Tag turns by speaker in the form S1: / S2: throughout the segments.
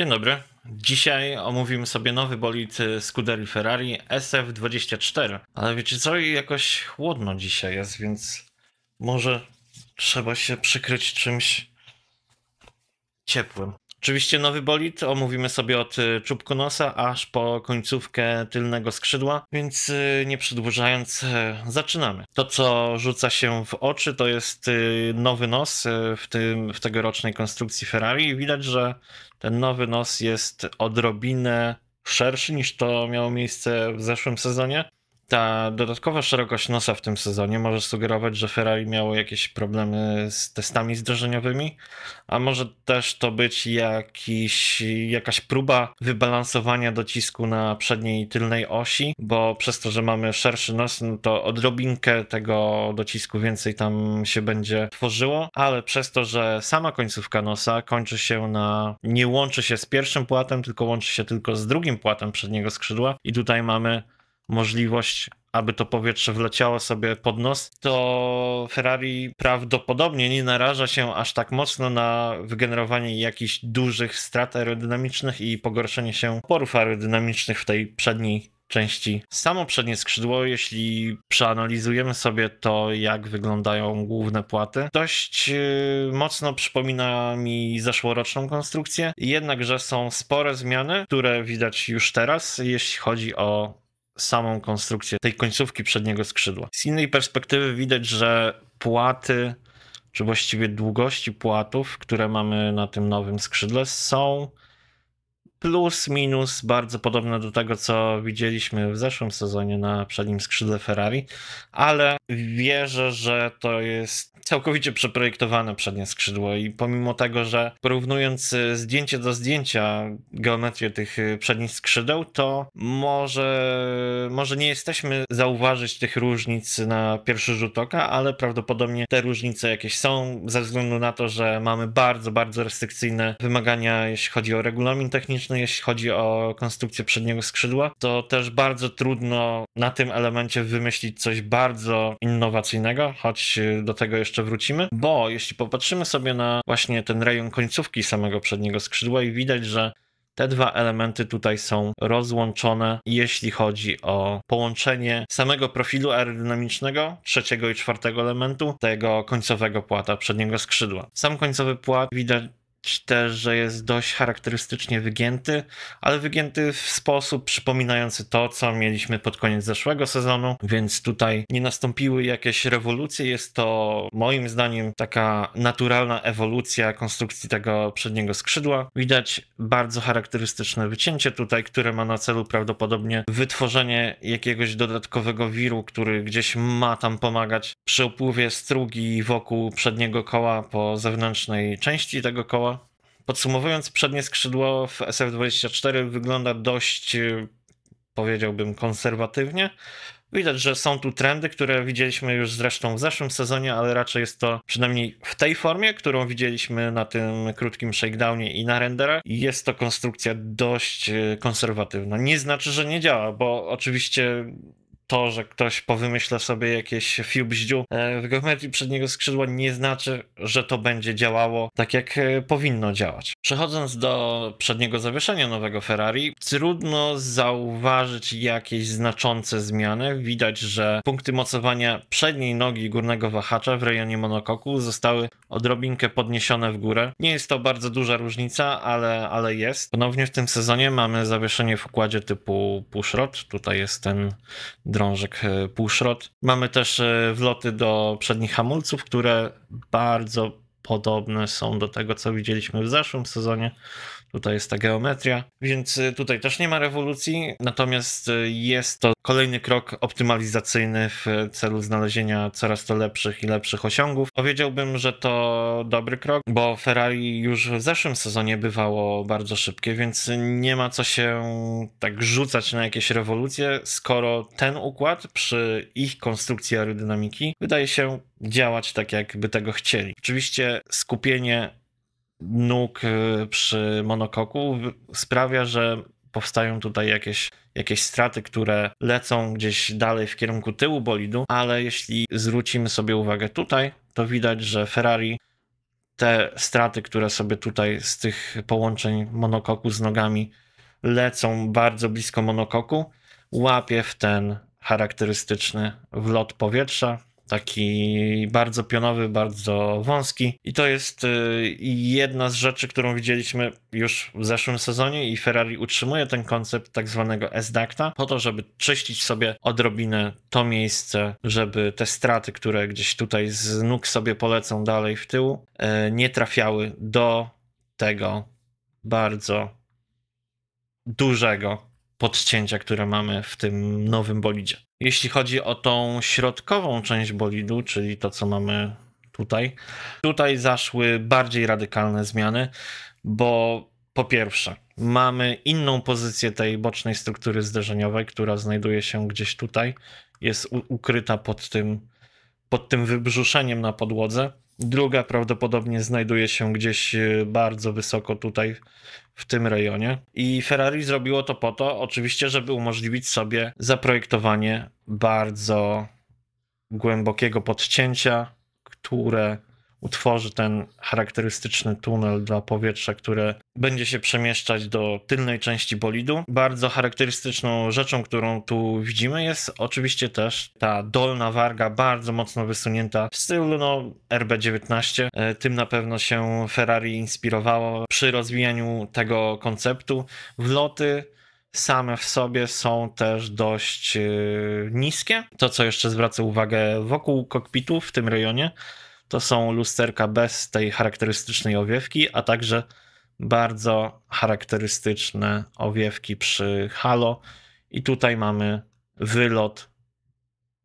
S1: Dzień dobry. Dzisiaj omówimy sobie nowy bolid Scuderii Ferrari SF24. Ale wiecie co, jakoś chłodno dzisiaj jest, więc może trzeba się przykryć czymś ciepłym. Oczywiście nowy bolid omówimy sobie od czubku nosa aż po końcówkę tylnego skrzydła, więc nie przedłużając, zaczynamy. To, co rzuca się w oczy, to jest nowy nos w tegorocznej konstrukcji Ferrari. Widać, że ten nowy nos jest odrobinę szerszy niż to miało miejsce w zeszłym sezonie. Ta dodatkowa szerokość nosa w tym sezonie może sugerować, że Ferrari miało jakieś problemy z testami zderzeniowymi, a może też to być jakaś próba wybalansowania docisku na przedniej i tylnej osi, bo przez to, że mamy szerszy nos, no to odrobinkę tego docisku więcej tam się będzie tworzyło, ale przez to, że sama końcówka nosa nie łączy się z pierwszym płatem, tylko łączy się tylko z drugim płatem przedniego skrzydła i tutaj mamy możliwość, aby to powietrze wleciało sobie pod nos, to Ferrari prawdopodobnie nie naraża się aż tak mocno na wygenerowanie jakichś dużych strat aerodynamicznych i pogorszenie się oporów aerodynamicznych w tej przedniej części. Samo przednie skrzydło, jeśli przeanalizujemy sobie to, jak wyglądają główne płaty, dość mocno przypomina mi zeszłoroczną konstrukcję, jednakże są spore zmiany, które widać już teraz, jeśli chodzi o samą konstrukcję tej końcówki przedniego skrzydła. Z innej perspektywy widać, że płaty, czy właściwie długości płatów, które mamy na tym nowym skrzydle, są plus minus bardzo podobne do tego, co widzieliśmy w zeszłym sezonie na przednim skrzydle Ferrari, ale wierzę, że to jest całkowicie przeprojektowane przednie skrzydło i pomimo tego, że porównując zdjęcie do zdjęcia geometrię tych przednich skrzydeł, to może nie jesteśmy zauważyć tych różnic na pierwszy rzut oka, ale prawdopodobnie te różnice jakieś są ze względu na to, że mamy bardzo, bardzo restrykcyjne wymagania, jeśli chodzi o regulamin techniczny, jeśli chodzi o konstrukcję przedniego skrzydła, to też bardzo trudno na tym elemencie wymyślić coś bardzo innowacyjnego, choć do tego jeszcze wrócimy, bo jeśli popatrzymy sobie na właśnie ten rejon końcówki samego przedniego skrzydła i widać, że te dwa elementy tutaj są rozłączone, jeśli chodzi o połączenie samego profilu aerodynamicznego, trzeciego i czwartego elementu, tego końcowego płata przedniego skrzydła. Sam końcowy płat widać też, że jest dość charakterystycznie wygięty, ale wygięty w sposób przypominający to, co mieliśmy pod koniec zeszłego sezonu, więc tutaj nie nastąpiły jakieś rewolucje. Jest to moim zdaniem taka naturalna ewolucja konstrukcji tego przedniego skrzydła. Widać bardzo charakterystyczne wycięcie tutaj, które ma na celu prawdopodobnie wytworzenie jakiegoś dodatkowego wiru, który gdzieś ma tam pomagać przy upływie strugi wokół przedniego koła po zewnętrznej części tego koła. Podsumowując, przednie skrzydło w SF24 wygląda dość, powiedziałbym, konserwatywnie. Widać, że są tu trendy, które widzieliśmy już zresztą w zeszłym sezonie, ale raczej jest to przynajmniej w tej formie, którą widzieliśmy na tym krótkim shakedownie i na renderach. Jest to konstrukcja dość konserwatywna. Nie znaczy, że nie działa, bo oczywiście to, że ktoś powymyśla sobie jakieś fiu-bździu w geometrii przedniego skrzydła, nie znaczy, że to będzie działało tak, jak powinno działać. Przechodząc do przedniego zawieszenia nowego Ferrari, trudno zauważyć jakieś znaczące zmiany. Widać, że punkty mocowania przedniej nogi górnego wahacza w rejonie monokoku zostały odrobinkę podniesione w górę. Nie jest to bardzo duża różnica, ale jest. Ponownie w tym sezonie mamy zawieszenie w układzie typu pushrod. Tutaj jest ten drążek półszrot. Mamy też wloty do przednich hamulców, które bardzo podobne są do tego, co widzieliśmy w zeszłym sezonie. Tutaj jest ta geometria, więc tutaj też nie ma rewolucji, natomiast jest to kolejny krok optymalizacyjny w celu znalezienia coraz to lepszych i lepszych osiągów. Powiedziałbym, że to dobry krok, bo Ferrari już w zeszłym sezonie bywało bardzo szybkie, więc nie ma co się tak rzucać na jakieś rewolucje, skoro ten układ przy ich konstrukcji aerodynamiki wydaje się działać tak, jakby tego chcieli. Oczywiście skupienie nóg przy monokoku sprawia, że powstają tutaj jakieś straty, które lecą gdzieś dalej w kierunku tyłu bolidu, ale jeśli zwrócimy sobie uwagę tutaj, to widać, że Ferrari te straty, które sobie tutaj z tych połączeń monokoku z nogami lecą bardzo blisko monokoku, łapie w ten charakterystyczny wlot powietrza, taki bardzo pionowy, bardzo wąski. I to jest jedna z rzeczy, którą widzieliśmy już w zeszłym sezonie i Ferrari utrzymuje ten koncept tak zwanego S-ducta po to, żeby czyścić sobie odrobinę to miejsce, żeby te straty, które gdzieś tutaj z nóg sobie polecą dalej w tył, nie trafiały do tego bardzo dużego podcięcia, które mamy w tym nowym bolidzie. Jeśli chodzi o tą środkową część bolidu, czyli to, co mamy tutaj zaszły bardziej radykalne zmiany, bo po pierwsze, mamy inną pozycję tej bocznej struktury zderzeniowej, która znajduje się gdzieś tutaj, jest ukryta pod tym wybrzuszeniem na podłodze. Druga prawdopodobnie znajduje się gdzieś bardzo wysoko tutaj w tym rejonie. I Ferrari zrobiło to po to, oczywiście, żeby umożliwić sobie zaprojektowanie bardzo głębokiego podcięcia, które utworzy ten charakterystyczny tunel dla powietrza, które będzie się przemieszczać do tylnej części bolidu. Bardzo charakterystyczną rzeczą, którą tu widzimy, jest oczywiście też ta dolna warga, bardzo mocno wysunięta w stylu RB19. Tym na pewno się Ferrari inspirowało przy rozwijaniu tego konceptu. Wloty same w sobie są też dość niskie. To, co jeszcze zwraca uwagę wokół kokpitu w tym rejonie, to są lusterka bez tej charakterystycznej owiewki, a także bardzo charakterystyczne owiewki przy halo. I tutaj mamy wylot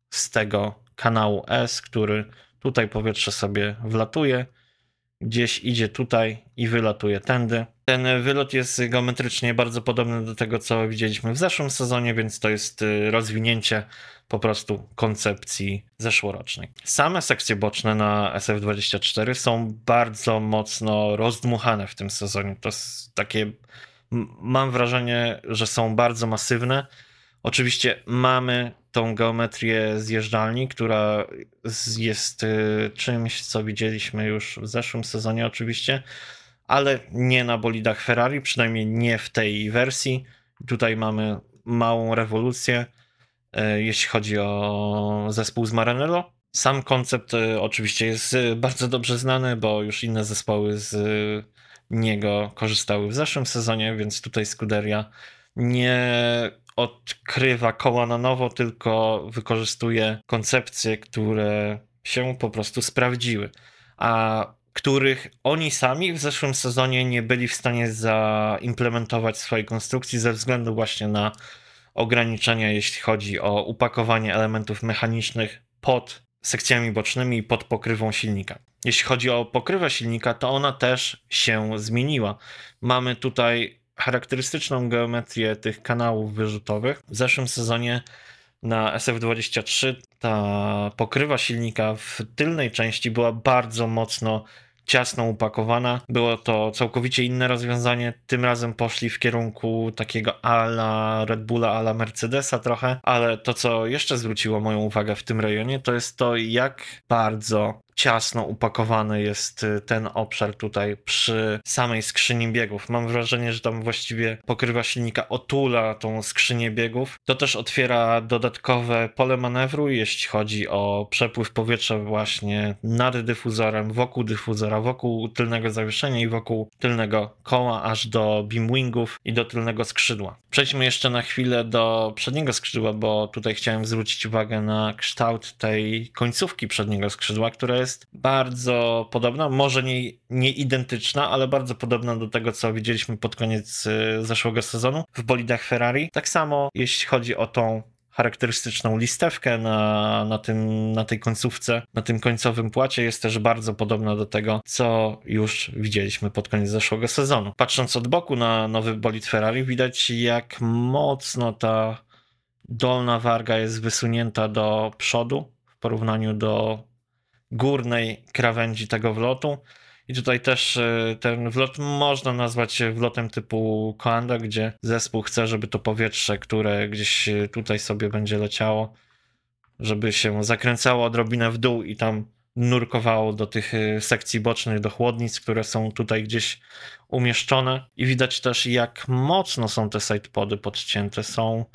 S1: z tego kanału S, który tutaj powietrze sobie wlatuje, gdzieś idzie tutaj i wylatuje tędy. Ten wylot jest geometrycznie bardzo podobny do tego, co widzieliśmy w zeszłym sezonie, więc to jest rozwinięcie po prostu koncepcji zeszłorocznej. Same sekcje boczne na SF24 są bardzo mocno rozdmuchane w tym sezonie. To jest takie, mam wrażenie, że są bardzo masywne. Oczywiście mamy tą geometrię zjeżdżalni, która jest czymś, co widzieliśmy już w zeszłym sezonie oczywiście, ale nie na bolidach Ferrari, przynajmniej nie w tej wersji. Tutaj mamy małą rewolucję, jeśli chodzi o zespół z Maranello. Sam koncept oczywiście jest bardzo dobrze znany, bo już inne zespoły z niego korzystały w zeszłym sezonie, więc tutaj Scuderia nie odkrywa koła na nowo, tylko wykorzystuje koncepcje, które się po prostu sprawdziły, a których oni sami w zeszłym sezonie nie byli w stanie zaimplementować w swojej konstrukcji ze względu właśnie na ograniczenia, jeśli chodzi o upakowanie elementów mechanicznych pod sekcjami bocznymi i pod pokrywą silnika. Jeśli chodzi o pokrywę silnika, to ona też się zmieniła. Mamy tutaj charakterystyczną geometrię tych kanałów wyrzutowych. W zeszłym sezonie na SF23 ta pokrywa silnika w tylnej części była bardzo mocno ciasno upakowana. Było to całkowicie inne rozwiązanie. Tym razem poszli w kierunku takiego ala Red Bulla, ala Mercedesa trochę, ale to, co jeszcze zwróciło moją uwagę w tym rejonie, to jest to, jak bardzo ciasno upakowany jest ten obszar tutaj przy samej skrzyni biegów. Mam wrażenie, że tam właściwie pokrywa silnika otula tą skrzynię biegów. To też otwiera dodatkowe pole manewru, jeśli chodzi o przepływ powietrza właśnie nad dyfuzorem, wokół dyfuzora, wokół tylnego zawieszenia i wokół tylnego koła, aż do beamwingów i do tylnego skrzydła. Przejdźmy jeszcze na chwilę do przedniego skrzydła, bo tutaj chciałem zwrócić uwagę na kształt tej końcówki przedniego skrzydła, która jest bardzo podobna, może nie identyczna, ale bardzo podobna do tego, co widzieliśmy pod koniec zeszłego sezonu w bolidach Ferrari. Tak samo jeśli chodzi o tą charakterystyczną listewkę na tej końcówce, na tym końcowym płacie, jest też bardzo podobna do tego, co już widzieliśmy pod koniec zeszłego sezonu. Patrząc od boku na nowy bolid Ferrari, widać, jak mocno ta dolna warga jest wysunięta do przodu w porównaniu do górnej krawędzi tego wlotu. I tutaj też ten wlot można nazwać wlotem typu Coanda, gdzie zespół chce, żeby to powietrze, które gdzieś tutaj sobie będzie leciało, żeby się zakręcało odrobinę w dół i tam nurkowało do tych sekcji bocznych, do chłodnic, które są tutaj gdzieś umieszczone. I widać też, jak mocno są te sidepody podcięte. Są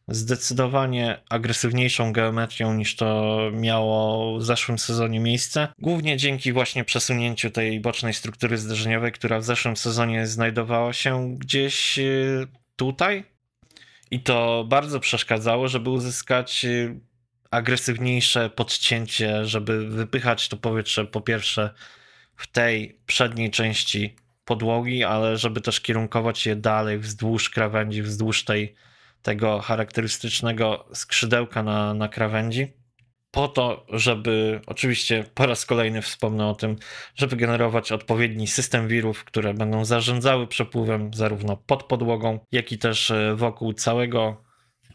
S1: zdecydowanie agresywniejszą geometrią niż to miało w zeszłym sezonie miejsce. Głównie dzięki właśnie przesunięciu tej bocznej struktury zderzeniowej, która w zeszłym sezonie znajdowała się gdzieś tutaj. I to bardzo przeszkadzało, żeby uzyskać agresywniejsze podcięcie, żeby wypychać to powietrze po pierwsze w tej przedniej części podłogi, ale żeby też kierunkować je dalej wzdłuż krawędzi, wzdłuż tego charakterystycznego skrzydełka na krawędzi, po to, żeby, oczywiście po raz kolejny wspomnę o tym, żeby generować odpowiedni system wirów, które będą zarządzały przepływem zarówno pod podłogą, jak i też wokół całego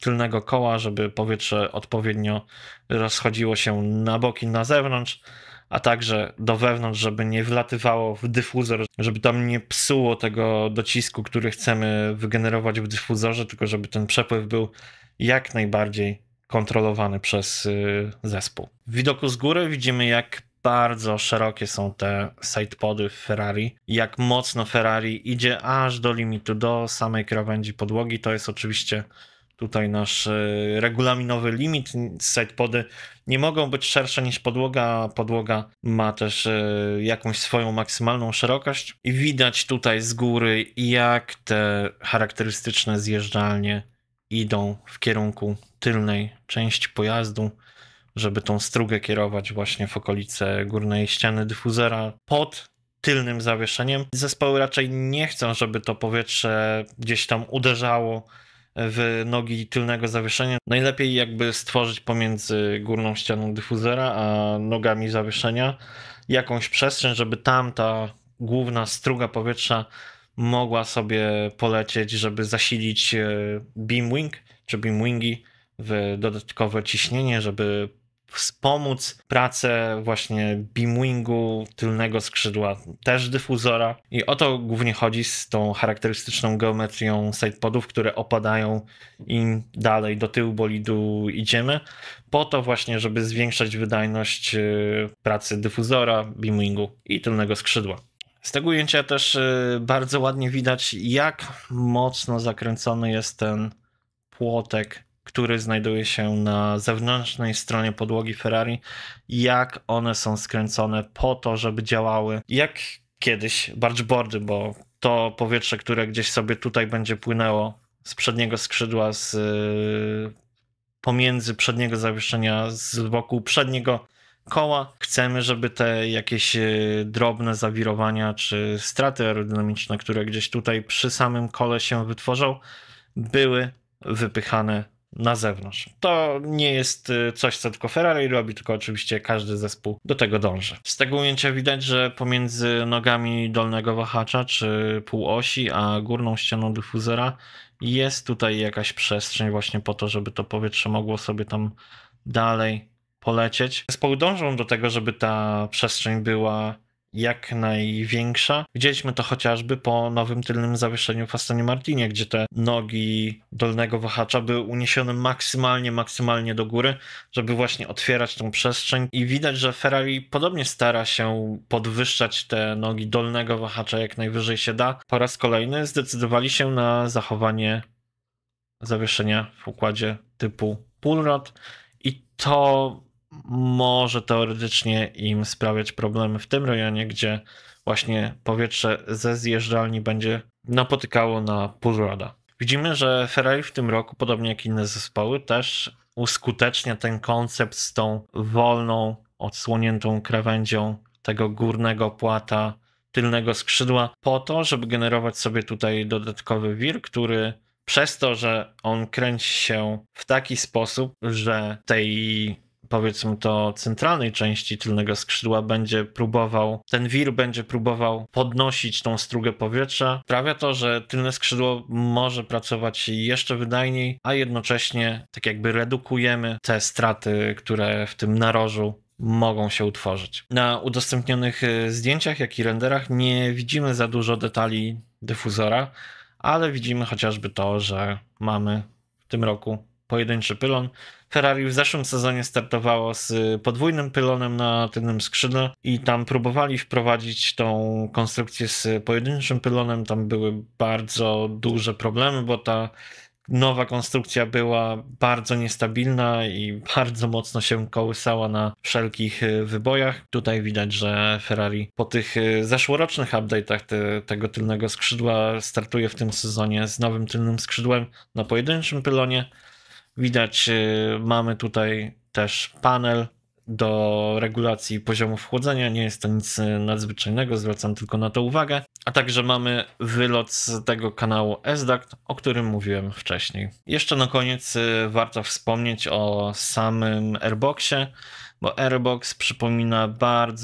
S1: tylnego koła, żeby powietrze odpowiednio rozchodziło się na boki, na zewnątrz, a także do wewnątrz, żeby nie wlatywało w dyfuzor, żeby tam nie psuło tego docisku, który chcemy wygenerować w dyfuzorze, tylko żeby ten przepływ był jak najbardziej kontrolowany przez zespół. W widoku z góry widzimy, jak bardzo szerokie są te sidepody w Ferrari, jak mocno Ferrari idzie aż do limitu, do samej krawędzi podłogi. To jest oczywiście tutaj nasz regulaminowy limit. Sidepody nie mogą być szersze niż podłoga, a podłoga ma też jakąś swoją maksymalną szerokość. I widać tutaj z góry, jak te charakterystyczne zjeżdżalnie idą w kierunku tylnej części pojazdu, żeby tą strugę kierować właśnie w okolice górnej ściany dyfuzora pod tylnym zawieszeniem. Zespoły raczej nie chcą, żeby to powietrze gdzieś tam uderzało w nogi tylnego zawieszenia. Najlepiej jakby stworzyć pomiędzy górną ścianą dyfuzora a nogami zawieszenia jakąś przestrzeń, żeby tam ta główna struga powietrza mogła sobie polecieć, żeby zasilić beam wing czy beam wingi w dodatkowe ciśnienie, żeby wspomóc pracę właśnie beam wingu tylnego skrzydła, też dyfuzora. I o to głównie chodzi z tą charakterystyczną geometrią sidepodów, które opadają im dalej do tyłu bolidu idziemy, po to właśnie, żeby zwiększać wydajność pracy dyfuzora, beam wingu i tylnego skrzydła. Z tego ujęcia też bardzo ładnie widać, jak mocno zakręcony jest ten płotek, który znajduje się na zewnętrznej stronie podłogi Ferrari, jak one są skręcone po to, żeby działały jak kiedyś bargeboardy, bo to powietrze, które gdzieś sobie tutaj będzie płynęło z przedniego skrzydła, pomiędzy przedniego zawieszenia, z boku przedniego koła. Chcemy, żeby te jakieś drobne zawirowania czy straty aerodynamiczne, które gdzieś tutaj przy samym kole się wytworzą, były wypychane na zewnątrz. To nie jest coś, co tylko Ferrari robi, tylko oczywiście każdy zespół do tego dąży. Z tego ujęcia widać, że pomiędzy nogami dolnego wahacza czy półosi, a górną ścianą dyfuzora jest tutaj jakaś przestrzeń właśnie po to, żeby to powietrze mogło sobie tam dalej polecieć. Zespoły dążą do tego, żeby ta przestrzeń była jak największa. Widzieliśmy to chociażby po nowym tylnym zawieszeniu w Astonie Martinie, gdzie te nogi dolnego wahacza były uniesione maksymalnie do góry, żeby właśnie otwierać tą przestrzeń. I widać, że Ferrari podobnie stara się podwyższać te nogi dolnego wahacza jak najwyżej się da. Po raz kolejny zdecydowali się na zachowanie zawieszenia w układzie typu pullrod i to może teoretycznie im sprawiać problemy w tym rejonie, gdzie właśnie powietrze ze zjeżdżalni będzie napotykało na pullroda. Widzimy, że Ferrari w tym roku, podobnie jak inne zespoły, też uskutecznia ten koncept z tą wolną, odsłoniętą krawędzią tego górnego płata tylnego skrzydła po to, żeby generować sobie tutaj dodatkowy wir, który przez to, że on kręci się w taki sposób, że tej, powiedzmy to, centralnej części tylnego skrzydła ten wir będzie próbował podnosić tą strugę powietrza. Sprawia to, że tylne skrzydło może pracować jeszcze wydajniej, a jednocześnie tak jakby redukujemy te straty, które w tym narożu mogą się utworzyć. Na udostępnionych zdjęciach, jak i renderach nie widzimy za dużo detali dyfuzora, ale widzimy chociażby to, że mamy w tym roku pojedynczy pylon. Ferrari w zeszłym sezonie startowało z podwójnym pylonem na tylnym skrzydle i tam próbowali wprowadzić tą konstrukcję z pojedynczym pylonem. Tam były bardzo duże problemy, bo ta nowa konstrukcja była bardzo niestabilna i bardzo mocno się kołysała na wszelkich wybojach. Tutaj widać, że Ferrari po tych zeszłorocznych update'ach tego tylnego skrzydła startuje w tym sezonie z nowym tylnym skrzydłem na pojedynczym pylonie. Widać, mamy tutaj też panel do regulacji poziomu chłodzenia. Nie jest to nic nadzwyczajnego, zwracam tylko na to uwagę. A także mamy wylot z tego kanału S-Duct, o którym mówiłem wcześniej. Jeszcze na koniec warto wspomnieć o samym airboxie, bo airbox przypomina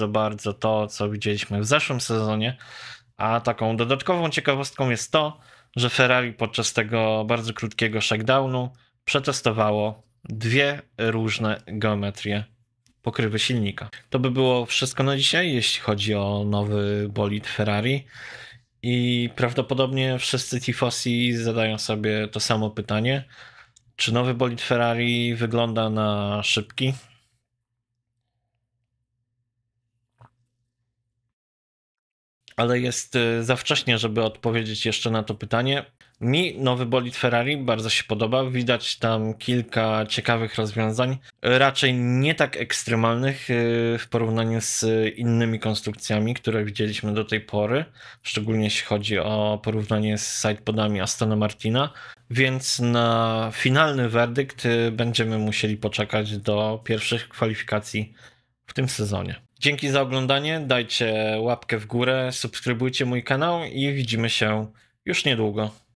S1: bardzo to, co widzieliśmy w zeszłym sezonie. A taką dodatkową ciekawostką jest to, że Ferrari podczas tego bardzo krótkiego shakedownu przetestowało dwie różne geometrie pokrywy silnika. To by było wszystko na dzisiaj, jeśli chodzi o nowy bolid Ferrari. I prawdopodobnie wszyscy tifosi zadają sobie to samo pytanie. Czy nowy bolid Ferrari wygląda na szybki? Ale jest za wcześnie, żeby odpowiedzieć jeszcze na to pytanie. Mi nowy bolid Ferrari bardzo się podoba. Widać tam kilka ciekawych rozwiązań. Raczej nie tak ekstremalnych w porównaniu z innymi konstrukcjami, które widzieliśmy do tej pory. Szczególnie jeśli chodzi o porównanie z sidepodami Astona Martina. Więc na finalny werdykt będziemy musieli poczekać do pierwszych kwalifikacji w tym sezonie. Dzięki za oglądanie, dajcie łapkę w górę, subskrybujcie mój kanał i widzimy się już niedługo.